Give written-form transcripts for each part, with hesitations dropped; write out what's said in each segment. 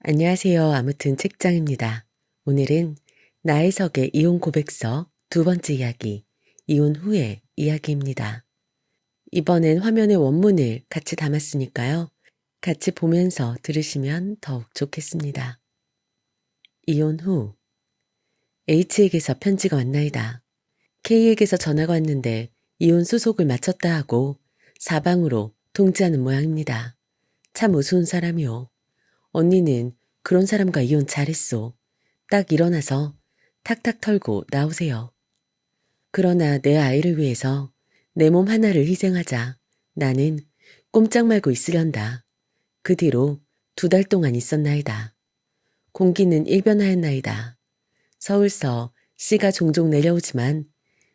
안녕하세요. 아무튼 책장입니다. 오늘은 나혜석의 이혼 고백서 두 번째 이야기, 이혼 후의 이야기입니다. 이번엔 화면에 원문을 같이 담았으니까요. 같이 보면서 들으시면 더욱 좋겠습니다. 이혼 후 H에게서 편지가 왔나이다. K에게서 전화가 왔는데 이혼 수속을 마쳤다 하고 사방으로 통지하는 모양입니다. 참 우스운 사람이오. 언니는 그런 사람과 이혼 잘했소. 딱 일어나서 탁탁 털고 나오세요. 그러나 내 아이를 위해서 내 몸 하나를 희생하자. 나는 꼼짝 말고 있으련다. 그 뒤로 2달 동안 있었나이다. 공기는 일변하였나이다. 서울서 씨가 종종 내려오지만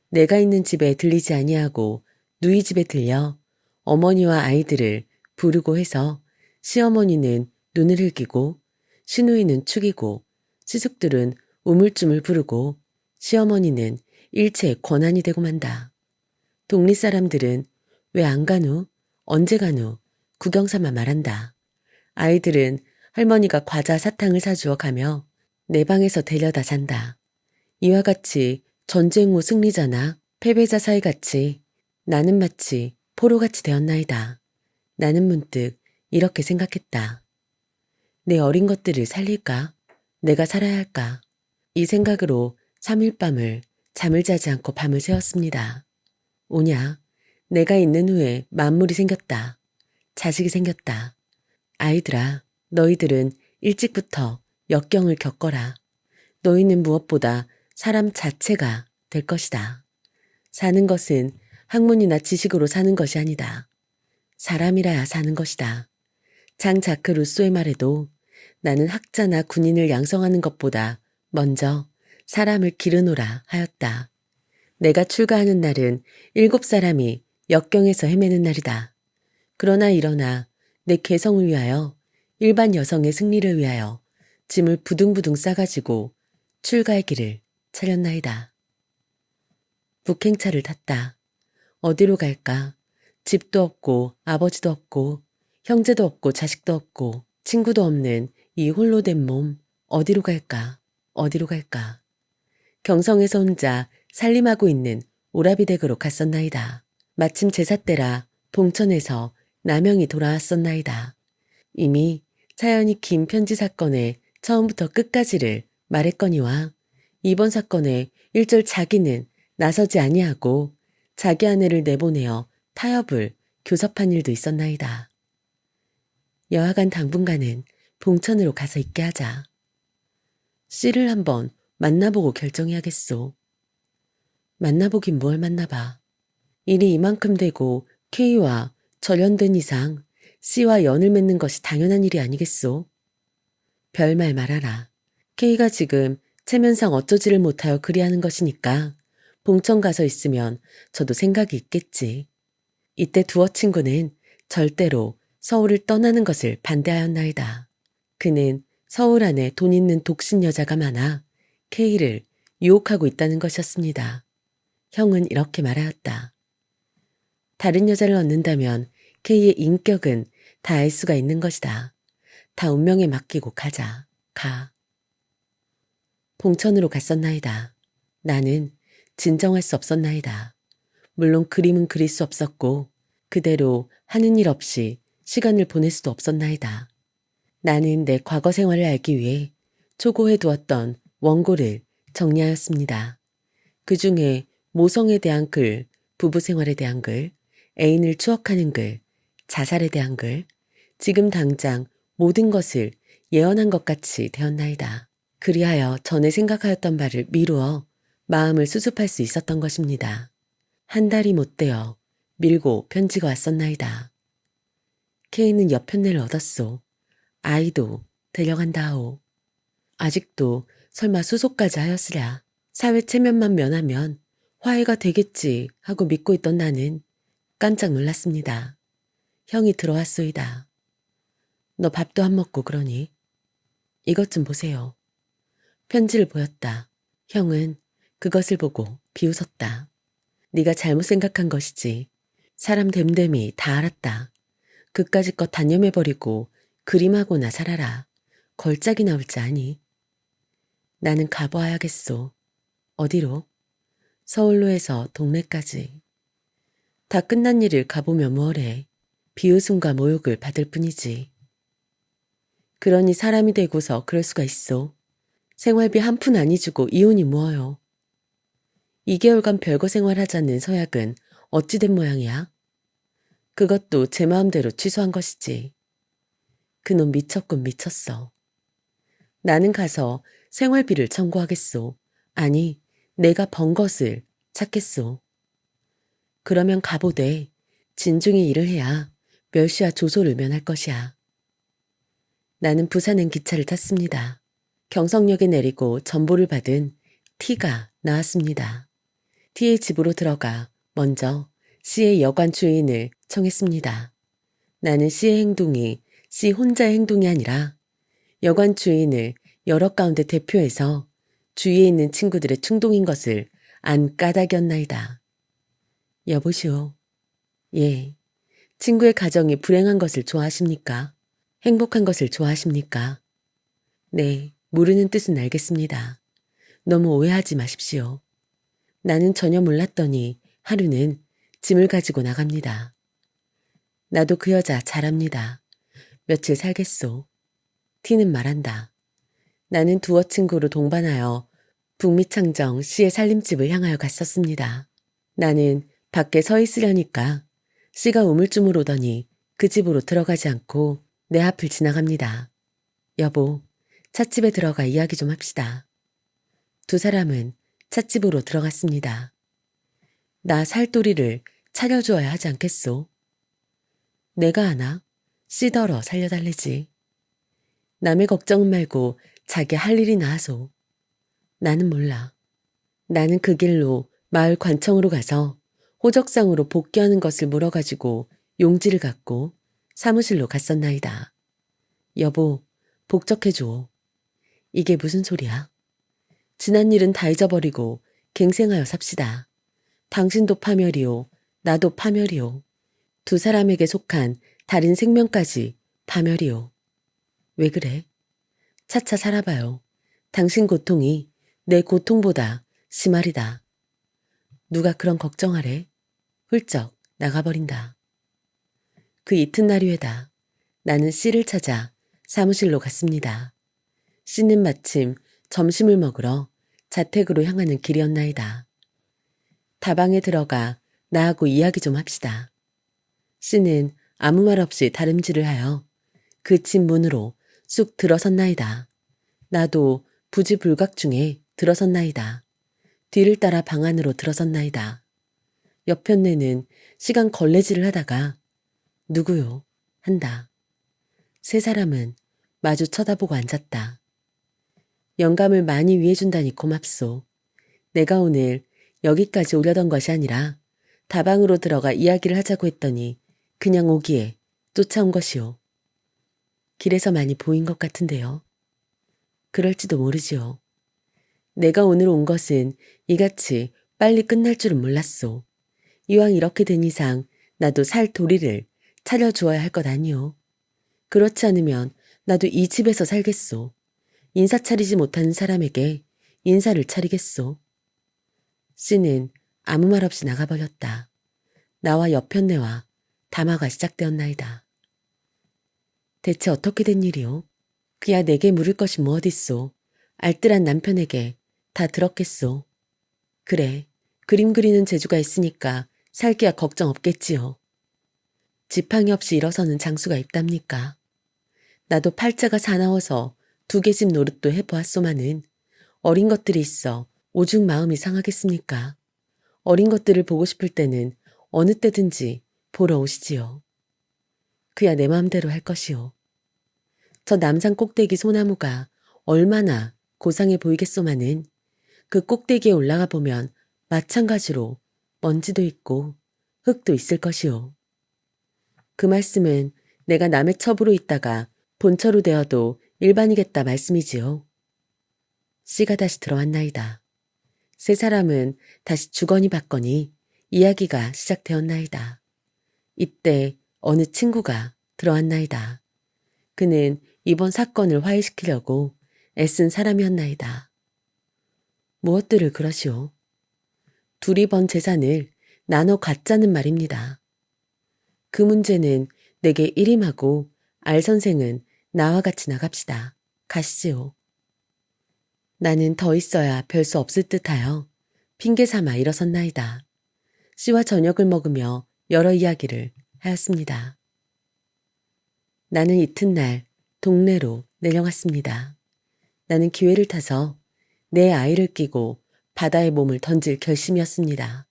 내가 있는 집에 들리지 아니하고 누이 집에 들려 어머니와 아이들을 부르고 해서 시어머니는 눈을 흘기고 시누이는 축이고 시숙들은 우물쭈물 부르고 시어머니는 일체 권한이 되고 만다. 동리 사람들은 왜 안 가누? 언제 가누? 구경삼아 말한다. 아이들은 할머니가 과자 사탕을 사주어 가며 내 방에서 데려다 잔다. 이와 같이 전쟁 후 승리자나 패배자 사이같이 나는 마치 포로같이 되었나이다. 나는 문득 이렇게 생각했다. 내 어린 것들을 살릴까? 내가 살아야 할까? 이 생각으로 3일 밤을 잠을 자지 않고 밤을 새웠습니다. 오냐? 내가 있는 후에 만물이 생겼다. 자식이 생겼다. 아이들아, 너희들은 일찍부터 역경을 겪어라. 너희는 무엇보다 사람 자체가 될 것이다. 사는 것은 학문이나 지식으로 사는 것이 아니다. 사람이라야 사는 것이다. 장자크 루소의 말에도 나는 학자나 군인을 양성하는 것보다 먼저 사람을 기르노라 하였다. 내가 출가하는 날은 7사람이 역경에서 헤매는 날이다. 그러나 일어나 내 개성을 위하여 일반 여성의 승리를 위하여 짐을 부둥부둥 싸가지고 출가의 길을 차렸나이다. 북행차를 탔다. 어디로 갈까? 집도 없고 아버지도 없고 형제도 없고 자식도 없고 친구도 없는 이 홀로 된 몸 어디로 갈까? 어디로 갈까? 경성에서 혼자 살림하고 있는 오라비댁으로 갔었나이다. 마침 제사 때라 봉천에서 남영이 돌아왔었나이다. 이미 사연이 긴 편지 사건의 처음부터 끝까지를 말했거니와 이번 사건에 일절 자기는 나서지 아니하고 자기 아내를 내보내어 타협을 교섭한 일도 있었나이다. 여하간 당분간은 봉천으로 가서 있게 하자. 씨를 한번 만나보고 결정해야겠소. 만나보긴 뭘 만나봐. 일이 이만큼 되고 K와 절연된 이상 씨와 연을 맺는 것이 당연한 일이 아니겠소. 별말 말아라. K가 지금 체면상 어쩌지를 못하여 그리하는 것이니까 봉천 가서 있으면 저도 생각이 있겠지. 이때 두어 친구는 절대로 서울을 떠나는 것을 반대하였나이다. 그는 서울 안에 돈 있는 독신 여자가 많아 K를 유혹하고 있다는 것이었습니다. 형은 이렇게 말하였다. 다른 여자를 얻는다면 K의 인격은 다 알 수가 있는 것이다. 다 운명에 맡기고 가자. 가. 봉천으로 갔었나이다. 나는 진정할 수 없었나이다. 물론 그림은 그릴 수 없었고 그대로 하는 일 없이 시간을 보낼 수도 없었나이다. 나는 내 과거 생활을 알기 위해 초고해 두었던 원고를 정리하였습니다. 그 중에 모성에 대한 글, 부부 생활에 대한 글, 애인을 추억하는 글, 자살에 대한 글, 지금 당장 모든 것을 예언한 것 같이 되었나이다. 그리하여 전에 생각하였던 바를 미루어 마음을 수습할 수 있었던 것입니다. 한 달이 못 되어 밀고 편지가 왔었나이다. K는 여편네를 얻었소. 아이도 데려간다 하오. 아직도 설마 수속까지 하였으랴. 사회 체면만 면하면 화해가 되겠지 하고 믿고 있던 나는 깜짝 놀랐습니다. 형이 들어왔소이다. 너 밥도 안 먹고 그러니? 이것 좀 보세요. 편지를 보였다. 형은 그것을 보고 비웃었다. 네가 잘못 생각한 것이지. 사람 됨됨이 다 알았다. 그까짓 것 단념해버리고 그림하고나 살아라. 걸작이 나올지 아니. 나는 가봐야겠소. 어디로? 서울로 해서 동네까지. 다 끝난 일을 가보면 뭐래. 비웃음과 모욕을 받을 뿐이지. 그러니 사람이 되고서 그럴 수가 있어. 생활비 한 푼 안 주고 이혼이 뭐여. 2개월간 별거 생활하자는 서약은 어찌 된 모양이야? 그것도 제 마음대로 취소한 것이지. 그놈 미쳤군 미쳤어. 나는 가서 생활비를 청구하겠소. 아니, 내가 번 것을 찾겠소. 그러면 가보되 진중히 일을 해야 멸시와 조소를 면할 것이야. 나는 부산행 기차를 탔습니다. 경성역에 내리고 전보를 받은 T가 나왔습니다. T의 집으로 들어가 먼저 C의 여관 주인을 청했습니다. 나는 C의 행동이 C 혼자의 행동이 아니라 여관 주인을 여러 가운데 대표해서 주위에 있는 친구들의 충동인 것을 안 까닭이었나이다. 여보시오. 예. 친구의 가정이 불행한 것을 좋아하십니까? 행복한 것을 좋아하십니까? 네, 모르는 뜻은 알겠습니다. 너무 오해하지 마십시오. 나는 전혀 몰랐더니 하루는 짐을 가지고 나갑니다. 나도 그 여자 잘합니다. 며칠 살겠소. T는 말한다. 나는 두어 친구로 동반하여 북미창정 C의 살림집을 향하여 갔었습니다. 나는 밖에 서 있으려니까 C가 우물쭈물 오더니 그 집으로 들어가지 않고 내 앞을 지나갑니다. 여보, 찻집에 들어가 이야기 좀 합시다. 두 사람은 찻집으로 들어갔습니다. 나 살도리를 차려주어야 하지 않겠소? 내가 하나? 씨더러 살려달래지. 남의 걱정은 말고 자기 할 일이나 하소. 나는 몰라. 나는 그 길로 마을 관청으로 가서 호적상으로 복귀하는 것을 물어가지고 용지를 갖고 사무실로 갔었나이다. 여보, 복적해줘. 이게 무슨 소리야? 지난 일은 다 잊어버리고 갱생하여 삽시다. 당신도 파멸이요. 나도 파멸이요. 두 사람에게 속한 다른 생명까지 파멸이요. 왜 그래? 차차 살아봐요. 당신 고통이 내 고통보다 심하리다. 누가 그런 걱정하래? 훌쩍 나가버린다. 그 이튿날이외다. 나는 C를 찾아 사무실로 갔습니다. C는 마침 점심을 먹으러 자택으로 향하는 길이었나이다. 다방에 들어가 나하고 이야기 좀 합시다. C는 아무 말 없이 다름질을 하여 그 집 문으로 쑥 들어섰나이다. 나도 부지불각 중에 들어섰나이다. 뒤를 따라 방 안으로 들어섰나이다. 옆편네는 시간 걸레질을 하다가 누구요? 한다. 세 사람은 마주 쳐다보고 앉았다. 영감을 많이 위해준다니 고맙소. 내가 오늘 여기까지 오려던 것이 아니라 다방으로 들어가 이야기를 하자고 했더니 그냥 오기에 쫓아온 것이오. 길에서 많이 보인 것 같은데요. 그럴지도 모르지요. 내가 오늘 온 것은 이같이 빨리 끝날 줄은 몰랐소. 이왕 이렇게 된 이상 나도 살 도리를 차려주어야 할 것 아니오. 그렇지 않으면 나도 이 집에서 살겠소. 인사 차리지 못하는 사람에게 인사를 차리겠소. C는 아무 말 없이 나가버렸다. 나와 옆편네와 담화가 시작되었나이다. 대체 어떻게 된 일이오? 그야 내게 물을 것이 뭐 어딨소. 알뜰한 남편에게 다 들었겠소. 그래, 그림 그리는 재주가 있으니까 살기야 걱정 없겠지요. 지팡이 없이 일어서는 장수가 있답니까? 나도 팔자가 사나워서 2개 집 노릇도 해보았소마는 어린 것들이 있어 오죽 마음이 상하겠습니까? 어린 것들을 보고 싶을 때는 어느 때든지 보러 오시지요. 그야 내 마음대로 할 것이오. 저 남산 꼭대기 소나무가 얼마나 고상해 보이겠소마는 그 꼭대기에 올라가 보면 마찬가지로 먼지도 있고 흙도 있을 것이오. 그 말씀은 내가 남의 첩으로 있다가 본처로 되어도 일반이겠다 말씀이지요. C가 다시 들어왔나이다. 세 사람은 다시 주거니 받거니 이야기가 시작되었나이다. 이때 어느 친구가 들어왔나이다. 그는 이번 사건을 화해시키려고 애쓴 사람이었나이다. 무엇들을 그러시오? 둘이 번 재산을 나눠 갖자는 말입니다. 그 문제는 내게 일임하고 알 선생은 나와 같이 나갑시다. 가시지요. 나는 더 있어야 별 수 없을 듯하여 핑계 삼아 일어섰나이다. 씨와 저녁을 먹으며 여러 이야기를 하였습니다. 나는 이튿날 동네로 내려갔습니다. 나는 기회를 타서 내 아이를 끼고 바다에 몸을 던질 결심이었습니다.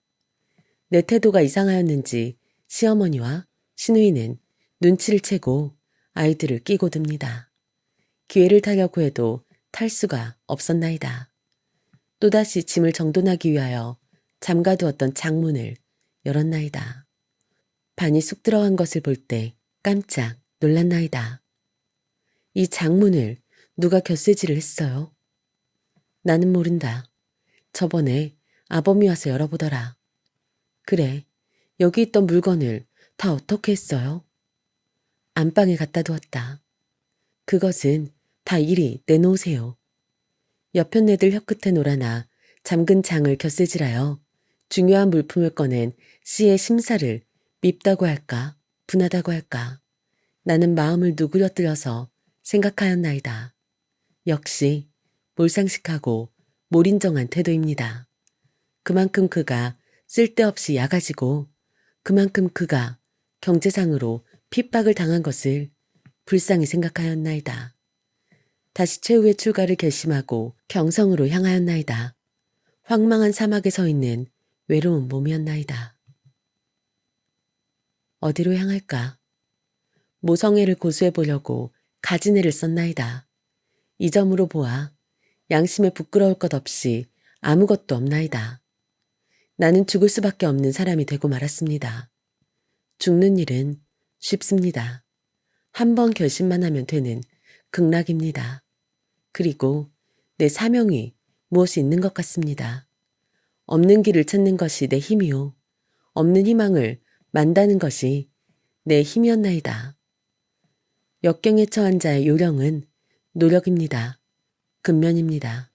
내 태도가 이상하였는지 시어머니와 시누이는 눈치를 채고 아이들을 끼고 듭니다. 기회를 타려고 해도 탈 수가 없었나이다. 또다시 짐을 정돈하기 위하여 잠가두었던 창문을 열었나이다. 반이 쑥 들어간 것을 볼 때 깜짝 놀랐나이다. 이 창문을 누가 곁세지를 했어요? 나는 모른다. 저번에 아범이 와서 열어보더라. 그래, 여기 있던 물건을 다 어떻게 했어요? 안방에 갖다 두었다. 그것은 다 이리 내놓으세요. 옆편 애들 혀끝에 놀아나 잠근 장을 곁세질하여 중요한 물품을 꺼낸 씨의 심사를 밉다고 할까, 분하다고 할까. 나는 마음을 누그러뜨려서 생각하였나이다. 역시 몰상식하고 몰인정한 태도입니다. 그만큼 그가 쓸데없이 야가지고 그만큼 그가 경제상으로 핍박을 당한 것을 불쌍히 생각하였나이다. 다시 최후의 출가를 결심하고 경성으로 향하였나이다. 황망한 사막에 서 있는 외로운 몸이었나이다. 어디로 향할까? 모성애를 고수해 보려고 가진애를 썼나이다. 이 점으로 보아 양심에 부끄러울 것 없이 아무것도 없나이다. 나는 죽을 수밖에 없는 사람이 되고 말았습니다. 죽는 일은 쉽습니다. 한 번 결심만 하면 되는 극락입니다. 그리고 내 사명이 무엇이 있는 것 같습니다. 없는 길을 찾는 것이 내 힘이요. 없는 희망을 만다는 것이 내 힘이었나이다. 역경에 처한 자의 요령은 노력입니다. 근면입니다.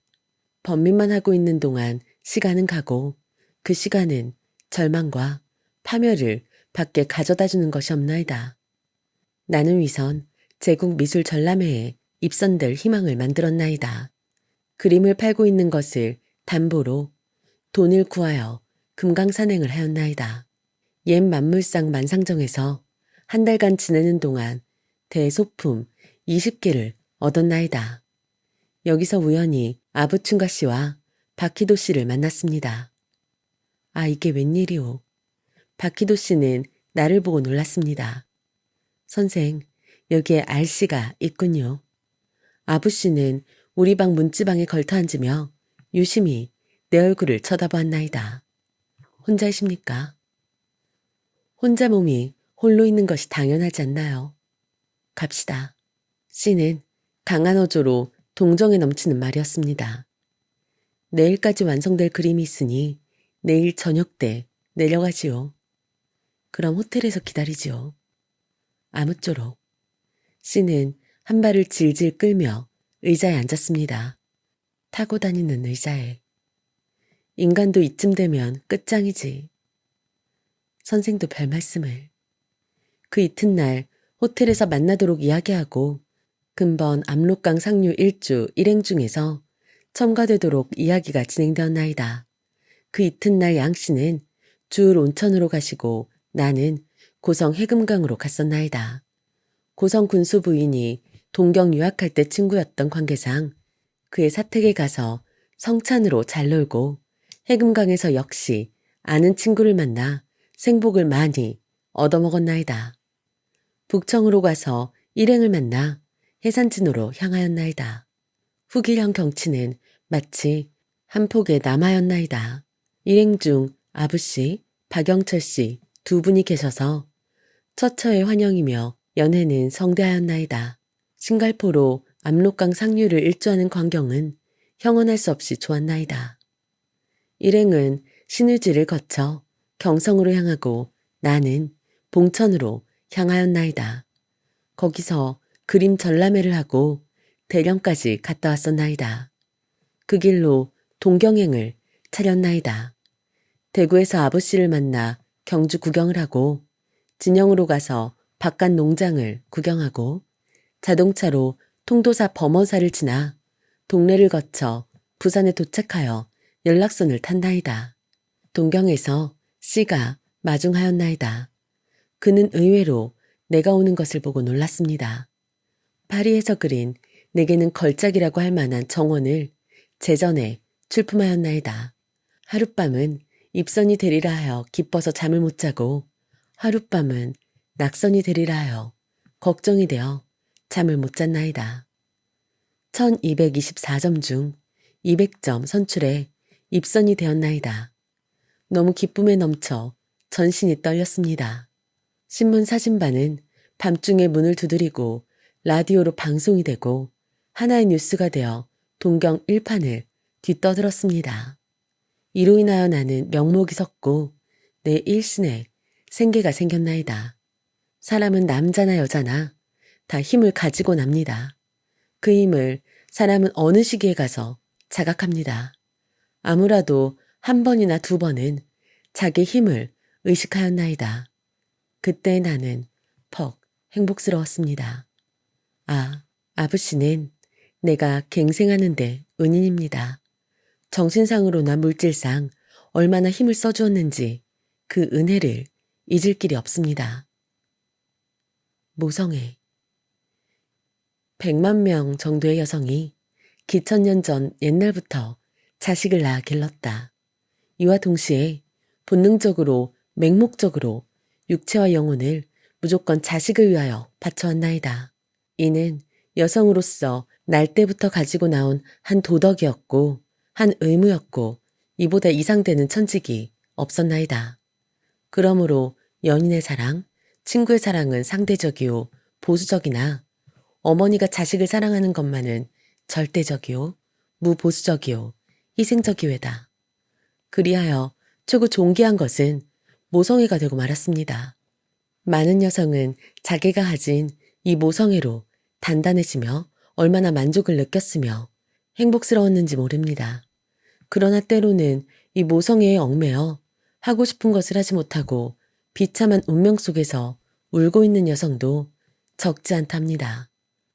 번민만 하고 있는 동안 시간은 가고 그 시간은 절망과 파멸을 밖에 가져다 주는 것이 없나이다. 나는 위선 제국미술전람회에 입선될 희망을 만들었나이다. 그림을 팔고 있는 것을 담보로 돈을 구하여 금강산행을 하였나이다. 옛 만물상 만상정에서 한 달간 지내는 동안 대소품 20개를 얻었나이다. 여기서 우연히 아부춘가 씨와 박희도 씨를 만났습니다. 아, 이게 웬일이오. 박희도 씨는 나를 보고 놀랐습니다. 선생, 여기에 알씨가 있군요. 아부 씨는 우리 방 문지방에 걸터 앉으며 유심히 내 얼굴을 쳐다보았나이다. 혼자이십니까? 혼자 몸이 홀로 있는 것이 당연하지 않나요? 갑시다. 씨는 강한 어조로 동정에 넘치는 말이었습니다. 내일까지 완성될 그림이 있으니 내일 저녁 때 내려가지요. 그럼 호텔에서 기다리지요. 아무쪼록. 씨는 한 발을 질질 끌며 의자에 앉았습니다. 타고 다니는 의자에. 인간도 이쯤 되면 끝장이지. 선생도 별 말씀을. 그 이튿날 호텔에서 만나도록 이야기하고 근본 압록강 상류 일주 일행 중에서 첨가되도록 이야기가 진행되었나이다. 그 이튿날 양씨는 주을 온천으로 가시고 나는 고성 해금강으로 갔었나이다. 고성 군수 부인이 동경 유학할 때 친구였던 관계상 그의 사택에 가서 성찬으로 잘 놀고 해금강에서 역시 아는 친구를 만나 생복을 많이 얻어먹었나이다. 북청으로 가서 일행을 만나 해산진으로 향하였나이다. 후기령 경치는 마치 한 폭의 남하였나이다. 일행 중 아부씨, 박영철씨 두 분이 계셔서 처처의 환영이며 연회는 성대하였나이다. 신갈포로 압록강 상류를 일주하는 광경은 형언할 수 없이 좋았나이다. 일행은 신의지를 거쳐 경성으로 향하고 나는 봉천으로 향하였나이다. 거기서 그림 전람회를 하고 대령까지 갔다 왔었나이다. 그 길로 동경행을 차렸나이다. 대구에서 아버씨를 만나 경주 구경을 하고 진영으로 가서 바깥 농장을 구경하고 자동차로 통도사 범어사를 지나 동래를 거쳐 부산에 도착하여 연락선을 탄나이다. 동경에서 씨가 마중하였나이다. 그는 의외로 내가 오는 것을 보고 놀랐습니다. 파리에서 그린 내게는 걸작이라고 할 만한 정원을 제전에 출품하였나이다. 하룻밤은 입선이 되리라 하여 기뻐서 잠을 못 자고 하룻밤은 낙선이 되리라 하여 걱정이 되어 잠을 못 잤나이다. 1224점 중 200점 선출에 입선이 되었나이다. 너무 기쁨에 넘쳐 전신이 떨렸습니다. 신문 사진반은 밤중에 문을 두드리고 라디오로 방송이 되고 하나의 뉴스가 되어 동경 1판을 뒤떠들었습니다. 이로 인하여 나는 명목이 섰고 내 일신에 생계가 생겼나이다. 사람은 남자나 여자나 다 힘을 가지고 납니다. 그 힘을 사람은 어느 시기에 가서 자각합니다. 아무라도 한 번이나 두 번은 자기 힘을 의식하였나이다. 그때 나는 퍽 행복스러웠습니다. 아, 아버씨는 내가 갱생하는데 은인입니다. 정신상으로나 물질상 얼마나 힘을 써주었는지 그 은혜를 잊을 길이 없습니다. 모성애 100만 명 정도의 여성이 기천년 전 옛날부터 자식을 낳아 길렀다. 이와 동시에 본능적으로 맹목적으로 육체와 영혼을 무조건 자식을 위하여 바쳐왔나이다. 이는 여성으로서 날 때부터 가지고 나온 한 도덕이었고 한 의무였고 이보다 이상되는 천직이 없었나이다. 그러므로 연인의 사랑, 친구의 사랑은 상대적이요 보수적이나 어머니가 자식을 사랑하는 것만은 절대적이요 무보수적이요 희생적이외다. 그리하여 최고 존귀한 것은 모성애가 되고 말았습니다. 많은 여성은 자기가 가진 이 모성애로 단단해지며 얼마나 만족을 느꼈으며 행복스러웠는지 모릅니다. 그러나 때로는 이 모성애에 얽매여 하고 싶은 것을 하지 못하고 비참한 운명 속에서 울고 있는 여성도 적지 않답니다.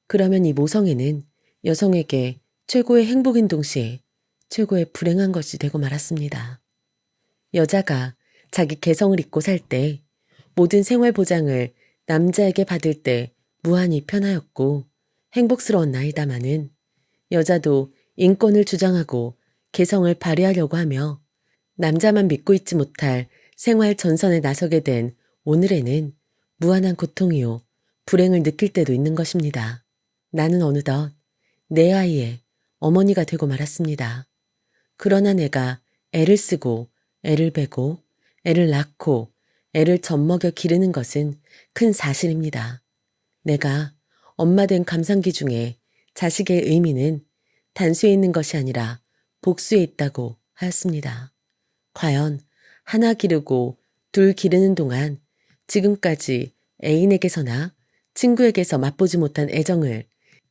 그러면 이 모성애는 여성에게 최고의 행복인 동시에 최고의 불행한 것이 되고 말았습니다. 여자가 자기 개성을 잊고 살 때 모든 생활 보장을 남자에게 받을 때 무한히 편하였고 행복스러웠나이다마는 여자도 인권을 주장하고 개성을 발휘하려고 하며 남자만 믿고 있지 못할 생활 전선에 나서게 된 오늘에는 무한한 고통이요 불행을 느낄 때도 있는 것입니다. 나는 어느덧 내 아이의 어머니가 되고 말았습니다. 그러나 내가 애를 쓰고 애를 베고 애를 낳고 애를 젖먹여 기르는 것은 큰 사실입니다. 내가 엄마 된 감상기 중에 자식의 의미는 단수에 있는 것이 아니라 복수에 있다고 하였습니다. 과연 하나 기르고 둘 기르는 동안 지금까지 애인에게서나 친구에게서 맛보지 못한 애정을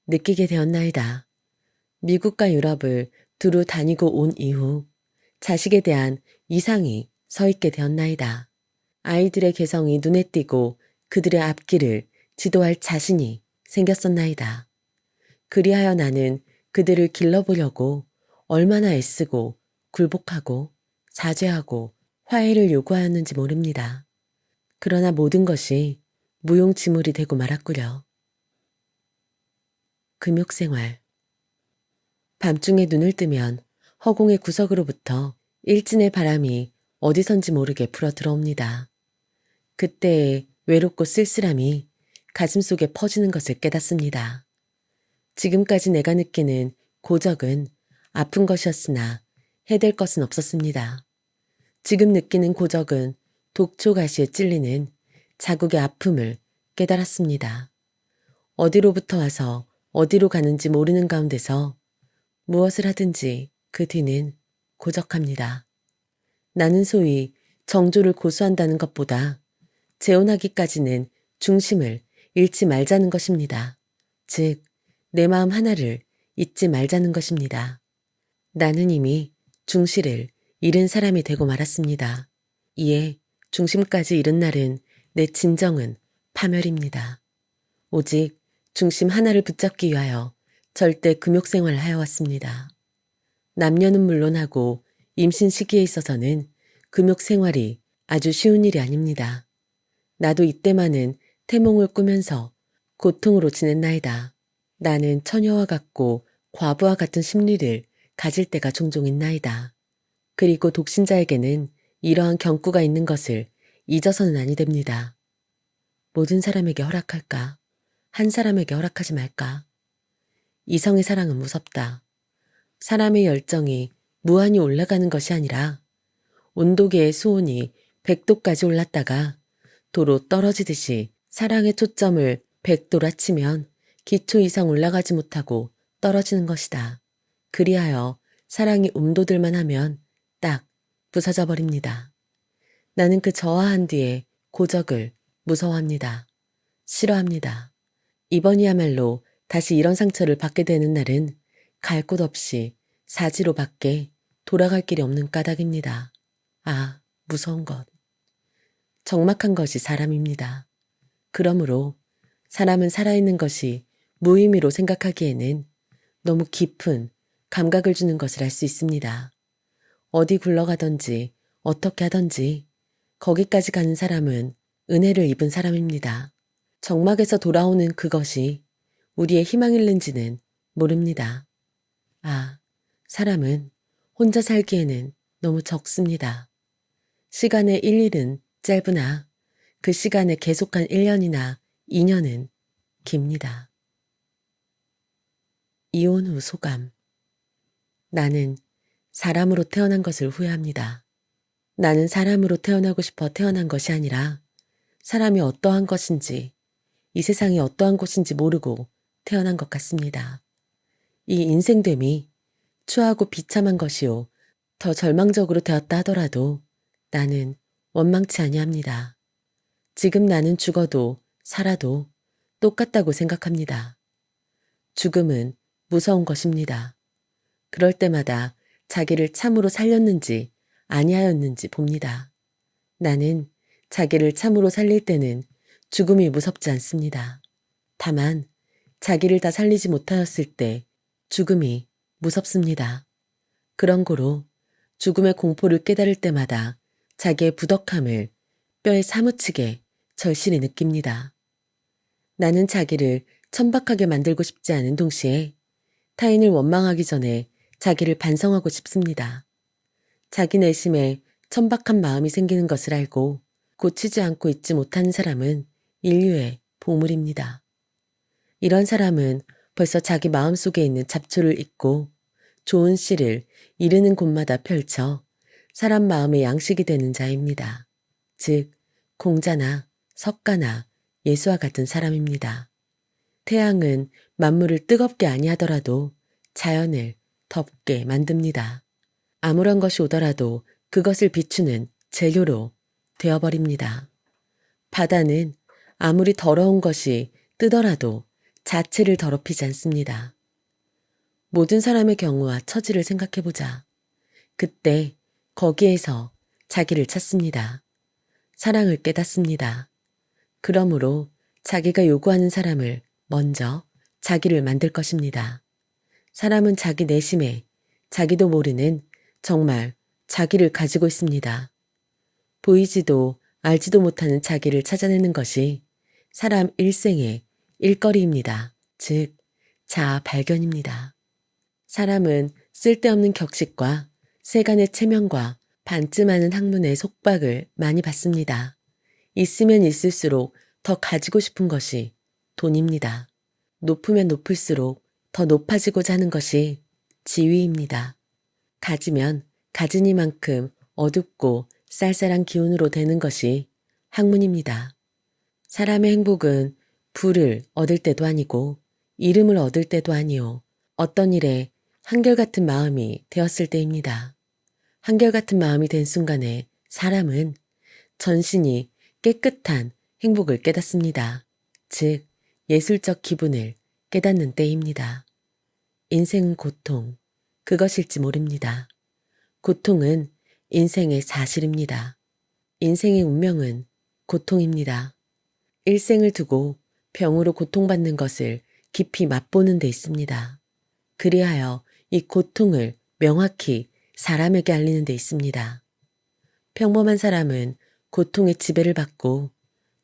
느끼게 되었나이다. 미국과 유럽을 두루 다니고 온 이후 자식에 대한 이상이 서 있게 되었나이다. 아이들의 개성이 눈에 띄고 그들의 앞길을 지도할 자신이 생겼었나이다. 그리하여 나는 그들을 길러보려고 얼마나 애쓰고 굴복하고 사죄하고 화해를 요구하였는지 모릅니다. 그러나 모든 것이 무용지물이 되고 말았구려. 금욕생활 밤중에 눈을 뜨면 허공의 구석으로부터 일진의 바람이 어디선지 모르게 불어 들어옵니다. 그때의 외롭고 쓸쓸함이 가슴속에 퍼지는 것을 깨닫습니다. 지금까지 내가 느끼는 고적은 아픈 것이었으나 해댈 것은 없었습니다. 지금 느끼는 고적은 독초가시에 찔리는 자국의 아픔을 깨달았습니다. 어디로부터 와서 어디로 가는지 모르는 가운데서 무엇을 하든지 그 뒤는 고적합니다. 나는 소위 정조를 고수한다는 것보다 재혼하기까지는 중심을 잃지 말자는 것입니다. 즉, 내 마음 하나를 잊지 말자는 것입니다. 나는 이미 중시를 잃은 사람이 되고 말았습니다. 이에 중심까지 잃은 날은 내 진정은 파멸입니다. 오직 중심 하나를 붙잡기 위하여 절대 금욕생활을 하여왔습니다. 남녀는 물론하고 임신 시기에 있어서는 금욕생활이 아주 쉬운 일이 아닙니다. 나도 이때만은 태몽을 꾸면서 고통으로 지냈나이다. 나는 처녀와 같고 과부와 같은 심리를 가질 때가 종종 있나이다. 그리고 독신자에게는 이러한 경구가 있는 것을 잊어서는 아니 됩니다. 모든 사람에게 허락할까? 한 사람에게 허락하지 말까? 이성의 사랑은 무섭다. 사람의 열정이 무한히 올라가는 것이 아니라 온도계의 수온이 100도까지 올랐다가 도로 떨어지듯이 사랑의 초점을 100도로 낮추면 기초 이상 올라가지 못하고 떨어지는 것이다. 그리하여 사랑이 움도들만 하면 딱 부서져 버립니다. 나는 그 저하한 뒤에 고적을 무서워합니다. 싫어합니다. 이번이야말로 다시 이런 상처를 받게 되는 날은 갈 곳 없이 사지로 밖에 돌아갈 길이 없는 까닭입니다. 아, 무서운 것. 적막한 것이 사람입니다. 그러므로 사람은 살아있는 것이 무의미로 생각하기에는 너무 깊은 감각을 주는 것을 알 수 있습니다. 어디 굴러가든지 어떻게 하든지 거기까지 가는 사람은 은혜를 입은 사람입니다. 적막에서 돌아오는 그것이 우리의 희망일는지는 모릅니다. 아, 사람은 혼자 살기에는 너무 적습니다. 시간의 일일은 짧으나 그 시간에 계속한 1년이나 2년은 깁니다. 이혼 후 소감. 나는 사람으로 태어난 것을 후회합니다. 나는 사람으로 태어나고 싶어 태어난 것이 아니라 사람이 어떠한 것인지, 이 세상이 어떠한 곳인지 모르고 태어난 것 같습니다. 이 인생됨이 추하고 비참한 것이요. 더 절망적으로 되었다 하더라도 나는 원망치 아니합니다. 지금 나는 죽어도 살아도 똑같다고 생각합니다. 죽음은 무서운 것입니다. 그럴 때마다 자기를 참으로 살렸는지 아니하였는지 봅니다. 나는 자기를 참으로 살릴 때는 죽음이 무섭지 않습니다. 다만 자기를 다 살리지 못하였을 때 죽음이 무섭습니다. 그런 고로 죽음의 공포를 깨달을 때마다 자기의 부덕함을 뼈에 사무치게 절실히 느낍니다. 나는 자기를 천박하게 만들고 싶지 않은 동시에 타인을 원망하기 전에 자기를 반성하고 싶습니다. 자기 내심에 천박한 마음이 생기는 것을 알고 고치지 않고 있지 못하는 사람은 인류의 보물입니다. 이런 사람은 벌써 자기 마음속에 있는 잡초를 잊고 좋은 씨를 이르는 곳마다 펼쳐 사람 마음의 양식이 되는 자입니다. 즉, 공자나 석가나 예수와 같은 사람입니다. 태양은 만물을 뜨겁게 아니하더라도 자연을 덥게 만듭니다. 아무런 것이 오더라도 그것을 비추는 재료로 되어버립니다. 바다는 아무리 더러운 것이 뜨더라도 자체를 더럽히지 않습니다. 모든 사람의 경우와 처지를 생각해보자. 그때 거기에서 자기를 찾습니다. 사랑을 깨닫습니다. 그러므로 자기가 요구하는 사람을 먼저 자기를 만들 것입니다. 사람은 자기 내심에 자기도 모르는 정말 자기를 가지고 있습니다. 보이지도 알지도 못하는 자기를 찾아내는 것이 사람 일생의 일거리입니다. 즉, 자아 발견입니다. 사람은 쓸데없는 격식과 세간의 체면과 반쯤하는 학문의 속박을 많이 받습니다. 있으면 있을수록 더 가지고 싶은 것이 돈입니다. 높으면 높을수록 더 높아지고자 하는 것이 지위입니다. 가지면 가지니만큼 어둡고 쌀쌀한 기운으로 되는 것이 학문입니다. 사람의 행복은 부를 얻을 때도 아니고 이름을 얻을 때도 아니요. 어떤 일에 한결같은 마음이 되었을 때입니다. 한결같은 마음이 된 순간에 사람은 전신이 깨끗한 행복을 깨닫습니다. 즉, 예술적 기분을 깨닫는 때입니다. 인생은 고통, 그것일지 모릅니다. 고통은 인생의 사실입니다. 인생의 운명은 고통입니다. 일생을 두고 병으로 고통받는 것을 깊이 맛보는 데 있습니다. 그리하여 이 고통을 명확히 사람에게 알리는 데 있습니다. 평범한 사람은 고통의 지배를 받고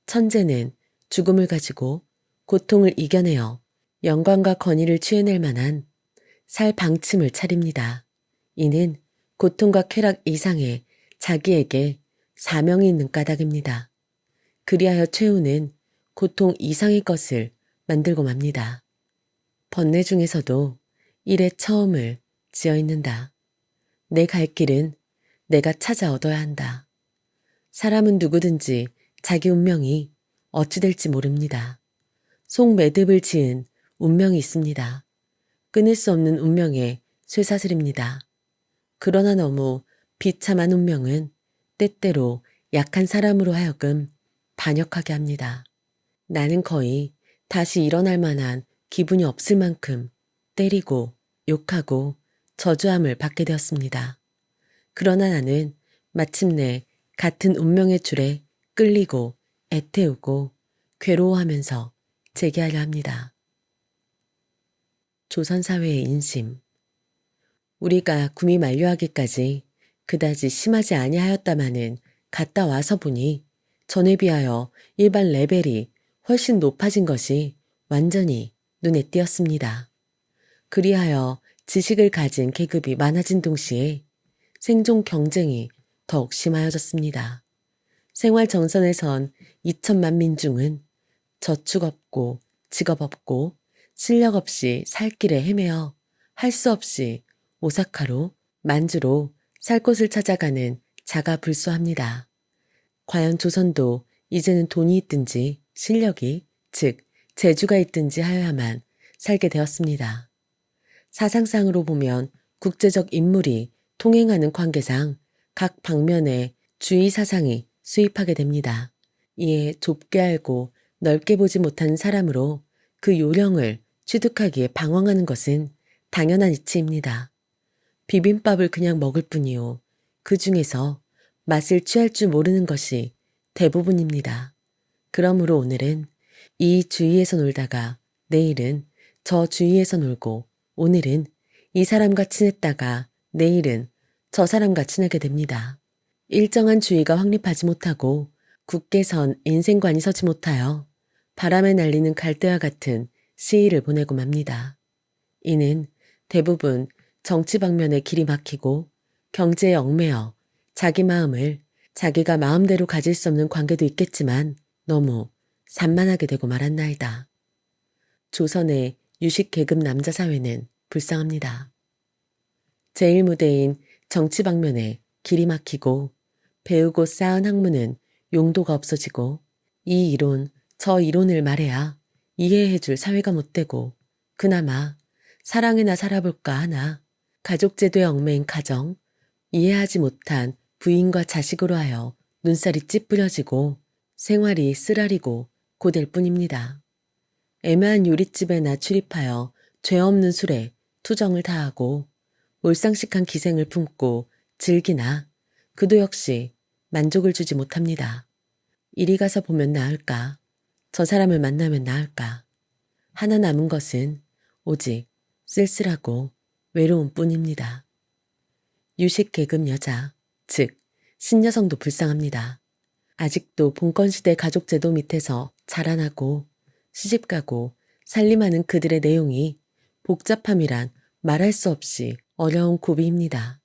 천재는 죽음을 가지고 고통을 이겨내어 영광과 권위를 취해낼 만한 살 방침을 차립니다. 이는 고통과 쾌락 이상의 자기에게 사명이 있는 까닭입니다. 그리하여 최후는 고통 이상의 것을 만들고 맙니다. 번뇌 중에서도 일의 처음을 지어 있는다. 내 갈 길은 내가 찾아 얻어야 한다. 사람은 누구든지 자기 운명이 어찌 될지 모릅니다. 속매듭을 지은 운명이 있습니다. 끊을 수 없는 운명의 쇠사슬입니다. 그러나 너무 비참한 운명은 때때로 약한 사람으로 하여금 반역하게 합니다. 나는 거의 다시 일어날 만한 기분이 없을 만큼 때리고 욕하고 저주함을 받게 되었습니다. 그러나 나는 마침내 같은 운명의 줄에 끌리고 애태우고 괴로워하면서 재기하려 합니다. 조선사회의 인심. 우리가 구미 만료하기까지 그다지 심하지 아니하였다마는 갔다 와서 보니 전에 비하여 일반 레벨이 훨씬 높아진 것이 완전히 눈에 띄었습니다. 그리하여 지식을 가진 계급이 많아진 동시에 생존 경쟁이 더욱 심하여졌습니다. 생활 정선에 선 2천만 민중은 저축 없고 직업 없고 실력 없이 살 길에 헤매어 할 수 없이 오사카로 만주로 살 곳을 찾아가는 자가 불소합니다. 과연 조선도 이제는 돈이 있든지 실력이 즉 재주가 있든지 하여야만 살게 되었습니다. 사상상으로 보면 국제적 인물이 통행하는 관계상 각 방면에 주의 사상이 수입하게 됩니다. 이에 좁게 알고 넓게 보지 못한 사람으로 그 요령을 취득하기에 방황하는 것은 당연한 이치입니다. 비빔밥을 그냥 먹을 뿐이요. 그 중에서 맛을 취할 줄 모르는 것이 대부분입니다. 그러므로 오늘은 이 주위에서 놀다가 내일은 저 주위에서 놀고 오늘은 이 사람과 친했다가 내일은 저 사람과 친하게 됩니다. 일정한 주의가 확립하지 못하고 굳게 선 인생관이 서지 못하여 바람에 날리는 갈대와 같은 시일을 보내고 맙니다. 이는 대부분 정치 방면에 길이 막히고 경제에 얽매여 자기 마음을 자기가 마음대로 가질 수 없는 관계도 있겠지만 너무 산만하게 되고 말았나이다. 조선의 유식계급 남자 사회는 불쌍합니다. 제1무대인 정치 방면에 길이 막히고 배우고 쌓은 학문은 용도가 없어지고 이 이론 저 이론을 말해야 이해해줄 사회가 못되고 그나마 사랑이나 살아볼까 하나 가족제도에 얽매인 가정, 이해하지 못한 부인과 자식으로 하여 눈살이 찌푸려지고 생활이 쓰라리고 고될 뿐입니다. 애매한 요릿집에나 출입하여 죄 없는 술에 투정을 다하고 몰상식한 기생을 품고 즐기나 그도 역시 만족을 주지 못합니다. 이리 가서 보면 나을까? 저 사람을 만나면 나을까? 하나 남은 것은 오직 쓸쓸하고 외로움 뿐입니다. 유식계급 여자, 즉 신여성도 불쌍합니다. 아직도 봉건시대 가족제도 밑에서 자라나고 시집가고 살림하는 그들의 내용이 복잡함이란 말할 수 없이 어려운 고비입니다.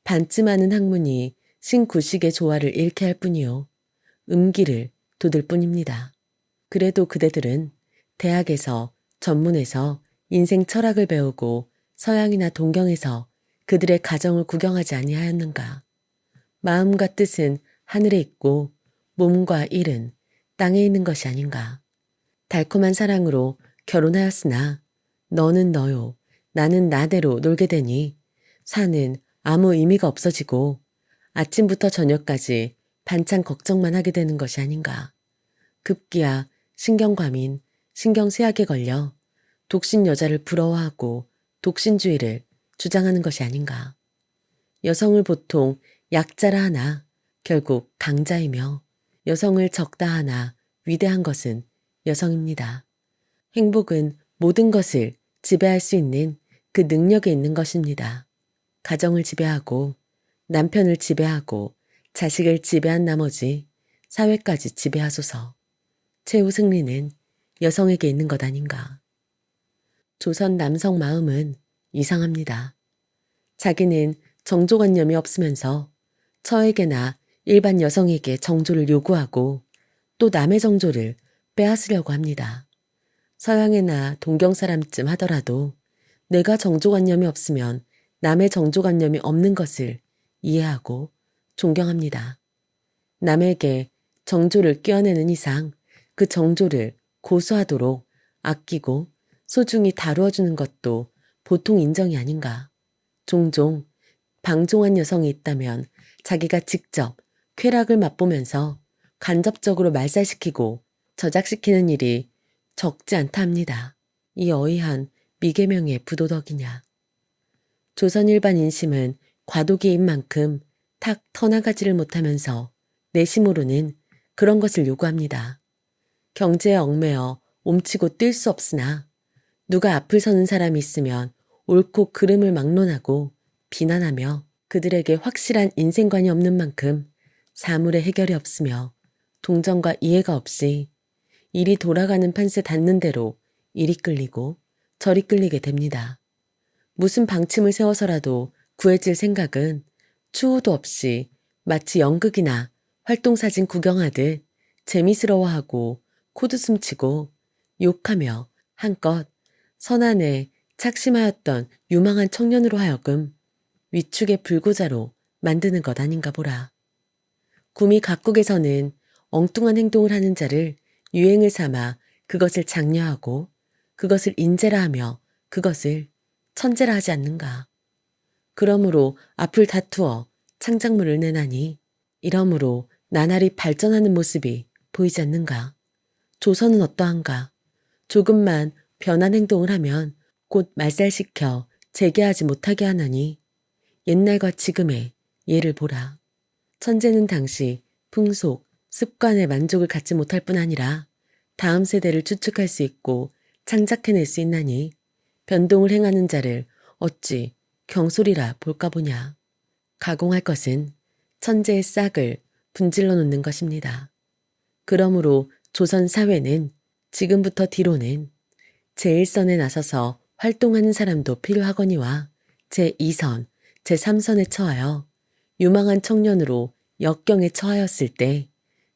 반쯤하는 학문이 신구식의 조화를 잃게 할 뿐이요. 음기를 돋을 뿐입니다. 그래도 그대들은 대학에서 전문에서 인생 철학을 배우고 서양이나 동경에서 그들의 가정을 구경하지 아니하였는가. 마음과 뜻은 하늘에 있고 몸과 일은 땅에 있는 것이 아닌가. 달콤한 사랑으로 결혼하였으나 너는 너요, 나는 나대로 놀게 되니 사는 아무 의미가 없어지고 아침부터 저녁까지 반찬 걱정만 하게 되는 것이 아닌가. 급기야 신경과민, 신경쇠약에 걸려 독신 여자를 부러워하고 독신주의를 주장하는 것이 아닌가. 여성을 보통 약자라 하나 결국 강자이며 여성을 적다 하나 위대한 것은 여성입니다. 행복은 모든 것을 지배할 수 있는 그 능력에 있는 것입니다. 가정을 지배하고 남편을 지배하고 자식을 지배한 나머지 사회까지 지배하소서. 최후 승리는 여성에게 있는 것 아닌가. 조선 남성 마음은 이상합니다. 자기는 정조관념이 없으면서 처에게나 일반 여성에게 정조를 요구하고 또 남의 정조를 빼앗으려고 합니다. 서양이나 동경 사람쯤 하더라도 내가 정조관념이 없으면 남의 정조관념이 없는 것을 이해하고 존경합니다. 남에게 정조를 끼워내는 이상 그 정조를 고수하도록 아끼고 소중히 다루어주는 것도 보통 인정이 아닌가. 종종 방종한 여성이 있다면 자기가 직접 쾌락을 맛보면서 간접적으로 말살시키고 저작시키는 일이 적지 않다 합니다. 이 어이한 미계명의 부도덕이냐. 조선 일반 인심은 과도기인 만큼 탁 터나가지를 못하면서 내심으로는 그런 것을 요구합니다. 경제에 얽매여 옴치고 뛸 수 없으나 누가 앞을 서는 사람이 있으면 옳고 그름을 막론하고 비난하며 그들에게 확실한 인생관이 없는 만큼 사물의 해결이 없으며 동정과 이해가 없이 일이 돌아가는 판세 닿는 대로 이리 끌리고 저리 끌리게 됩니다. 무슨 방침을 세워서라도 구해질 생각은 추후도 없이 마치 연극이나 활동사진 구경하듯 재미스러워하고 코드숨치고 욕하며 한껏 선안에 착심하였던 유망한 청년으로 하여금 위축의 불구자로 만드는 것 아닌가 보라. 구미 각국에서는 엉뚱한 행동을 하는 자를 유행을 삼아 그것을 장려하고 그것을 인재라 하며 그것을 천재라 하지 않는가. 그러므로 앞을 다투어 창작물을 내나니 이러므로 나날이 발전하는 모습이 보이지 않는가. 조선은 어떠한가. 조금만 변한 행동을 하면 곧 말살시켜 재개하지 못하게 하나니 옛날과 지금의 예를 보라. 천재는 당시 풍속, 습관에 만족을 갖지 못할 뿐 아니라 다음 세대를 추측할 수 있고 창작해낼 수 있나니 변동을 행하는 자를 어찌 경솔이라 볼까 보냐. 가공할 것은 천재의 싹을 분질러 놓는 것입니다. 그러므로 조선 사회는 지금부터 뒤로는 제1선에 나서서 활동하는 사람도 필요하거니와 제2선, 제3선에 처하여 유망한 청년으로 역경에 처하였을 때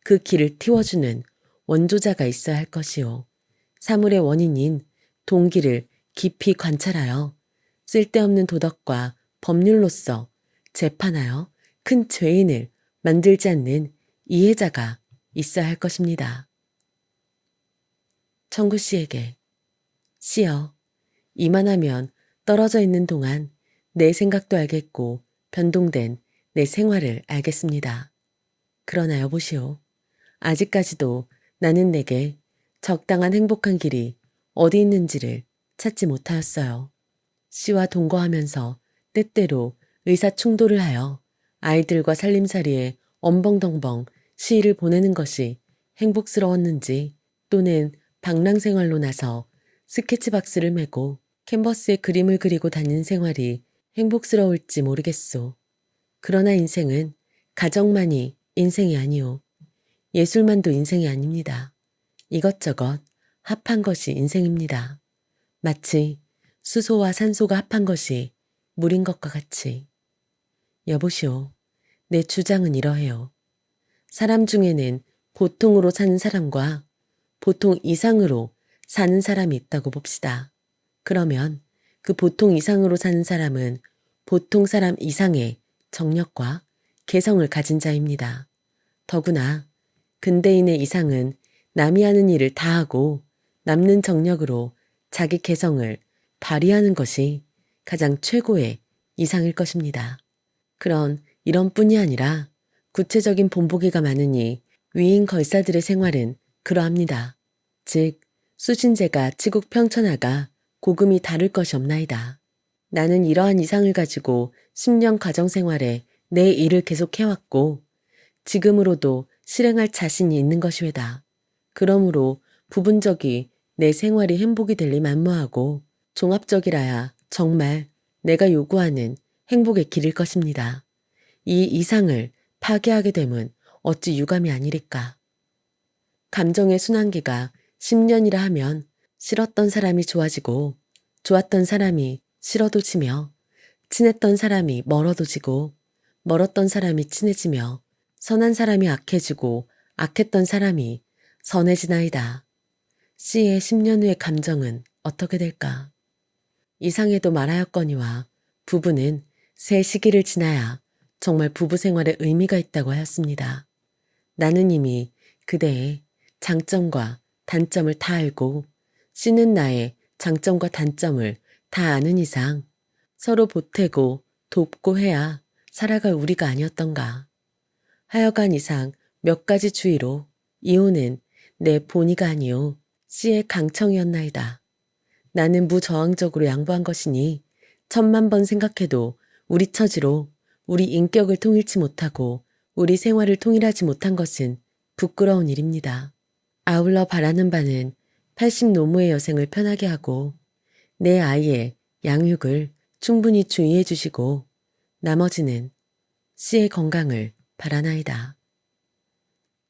그 길을 틔워주는 원조자가 있어야 할 것이요. 사물의 원인인 동기를 깊이 관찰하여 쓸데없는 도덕과 법률로서 재판하여 큰 죄인을 만들지 않는 이해자가 있어야 할 것입니다. 청구 씨에게 씨여, 이만하면 떨어져 있는 동안 내 생각도 알겠고 변동된 내 생활을 알겠습니다. 그러나 여보시오, 아직까지도 나는 내게 적당한 행복한 길이 어디 있는지를 찾지 못하였어요. 씨와 동거하면서 때때로 의사충돌을 하여 아이들과 살림살이에 엄벙덩벙 시일을 보내는 것이 행복스러웠는지 또는 방랑생활로 나서 스케치박스를 메고 캔버스에 그림을 그리고 다니는 생활이 행복스러울지 모르겠소. 그러나 인생은 가정만이 인생이 아니오. 예술만도 인생이 아닙니다. 이것저것 합한 것이 인생입니다. 마치 수소와 산소가 합한 것이 물인 것과 같이. 여보시오, 내 주장은 이러해요. 사람 중에는 보통으로 사는 사람과 보통 이상으로 사는 사람이 있다고 봅시다. 그러면 그 보통 이상으로 사는 사람은 보통 사람 이상의 정력과 개성을 가진 자입니다. 더구나 근대인의 이상은 남이 하는 일을 다 하고 남는 정력으로 자기 개성을 발휘하는 것이 가장 최고의 이상일 것입니다. 이런 뿐이 아니라 구체적인 본보기가 많으니 위인 걸사들의 생활은 그러합니다. 즉 수신제가 치국 평천하가 고금이 다를 것이 없나이다. 나는 이러한 이상을 가지고 10년 가정생활에 내 일을 계속해왔고 지금으로도 실행할 자신이 있는 것이외다. 그러므로 부분적이 내 생활이 행복이 될리 만무하고 종합적이라야 정말 내가 요구하는 행복의 길일 것입니다. 이 이상을 파괴하게 됨은 어찌 유감이 아니릴까. 감정의 순환기가 10년이라 하면 싫었던 사람이 좋아지고 좋았던 사람이 싫어도지며 친했던 사람이 멀어도지고 멀었던 사람이 친해지며 선한 사람이 악해지고 악했던 사람이 선해지나이다. C의 10년 후의 감정은 어떻게 될까? 이상에도 말하였거니와 부부는 새 시기를 지나야 정말 부부 생활에 의미가 있다고 하였습니다. 나는 이미 그대의 장점과 단점을 다 알고 C는 나의 장점과 단점을 다 아는 이상 서로 보태고 돕고 해야 살아갈 우리가 아니었던가. 하여간 이상 몇 가지 주의로 이혼은 내 본의가 아니오 C의 강청이었나이다. 나는 무저항적으로 양보한 것이니 1000만 번 생각해도 우리 처지로 우리 인격을 통일치 못하고 우리 생활을 통일하지 못한 것은 부끄러운 일입니다. 아울러 바라는 바는 80 노무의 여생을 편하게 하고 내 아이의 양육을 충분히 주의해 주시고 나머지는 C의 건강을 바라나이다.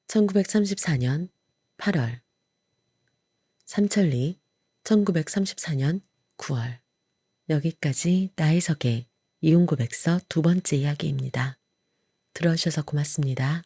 1934년 8월 삼천리 1934년 9월 여기까지 나혜석의 이혼 고백서 두 번째 이야기입니다. 들어주셔서 고맙습니다.